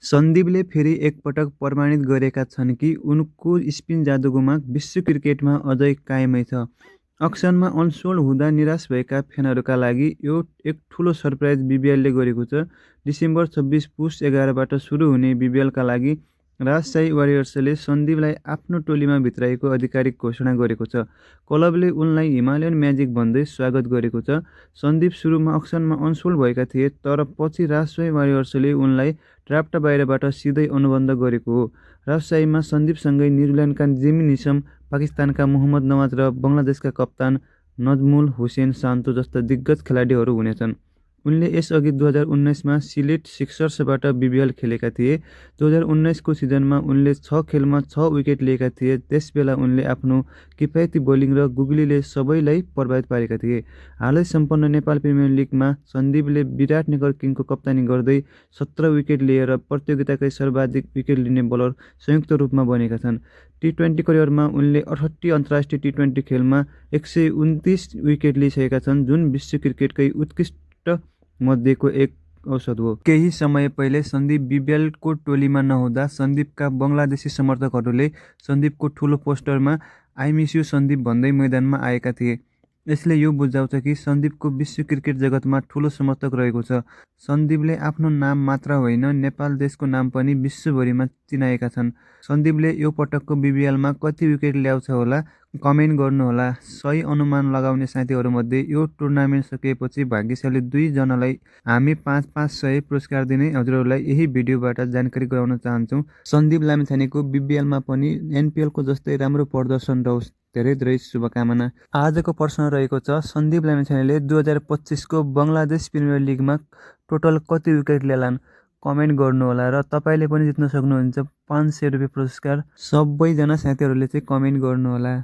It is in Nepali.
सन्दीपले फेरि एकपटक प्रमाणित गरेका छन् कि उनको स्पिन जादुको विश्व क्रिकेटमा अझै कायमै छ। अक्सनमा अनसोल्ड हुँदा निराश भएका फ्यानहरूका लागि यो एक ठूलो सरप्राइज बिबिएलले गरेको छ। डिसेम्बर 26 पुस 11बाट सुरु हुने बिबिएलका लागि राजशाही वारियर्सले सन्दीपलाई आफ्नो टोलीमा भित्राएको आधिकारिक घोषणा गरेको छ। क्लबले उनलाई हिमालयन म्याजिक भन्दै स्वागत गरेको छ। सन्दीप सुरुमा अक्सनमा अनसोल्ड भएका थिए, तर पछि राजशाही वारियर्सले उनलाई ड्राफ्ट बाहिरबाट सिधै अनुबन्ध गरेको हो। राजशाहीमा सन्दीपसँगै न्युजिल्यान्डका जेमी निसम, पाकिस्तानका मोहम्मद नवाज र बङ्गलादेशका कप्तान नजमुल हुसेन सान्तो जस्ता दिग्गज खेलाडीहरू हुनेछन्। उनले यसअघि 2019मा सिलेट सिक्सर्सबाट बिबिएल खेलेका थिए। 2019को सिजनमा उनले 6 खेलमा 6 विकेट लिएका थिए। त्यसबेला उनले आफ्नो किफायती बोलिङ र गुगलीले सबैलाई प्रभावित पारेका थिए। हालै सम्पन्न नेपाल प्रिमियर लिगमा सन्दीपले विराटनगर किङको कप्तानी गर्दै 17 विकेट लिएर प्रतियोगिताकै सर्वाधिक विकेट लिने बलर संयुक्त रूपमा बनेका छन्। टी20 करियरमा उनले 68 अन्तर्राष्ट्रिय टी20 खेलमा 129 विकेट लिइसकेका छन्, जुन विश्व क्रिकेटकै उत्कृष्ट मध्येको एक औसत हो। केही समय पहिले सन्दीप बिबिएलको टोलीमा नहुँदा सन्दीपका बङ्गलादेशी समर्थकहरूले सन्दीपको ठुलो पोस्टरमा आई मिस यु सन्दीप भन्दै मैदानमा आएका थिए। यसले यो बुझाउँछ कि सन्दीपको विश्व क्रिकेट जगतमा ठुलो समर्थक रहेको छ। सन्दीपले आफ्नो नाम मात्र होइन, नेपाल देशको नाम पनि विश्वभरिमा चिनाएका छन्। सन्दीपले यो पटकको बिबिएलमा कति विकेट ल्याउँछ होला, कमेन्ट गर्नुहोला। सही अनुमान लगाउने साथीहरूमध्ये यो टुर्नामेन्ट सकिएपछि भाग्यशाली 2 जनालाई हामी 500 पुरस्कार दिने हजुरहरूलाई यही भिडियोबाट जानकारी गराउन चाहन्छौँ। सन्दीप लामिछानेको बिबिएलमा पनि एनपिएलको जस्तै राम्रो प्रदर्शन रहोस्। धेरै शुभकामना। आजको प्रश्न रहेको छ, सन्दीप लामिछानेले 2025को बङ्गलादेश प्रिमियर लिगमा टोटल कति विकेट ल्यालान्? कमेन्ट गर्नुहोला र तपाईँले पनि जित्न सक्नुहुन्छ 500 रुपियाँ पुरस्कार। सबैजना साथीहरूले चाहिँ कमेन्ट गर्नुहोला।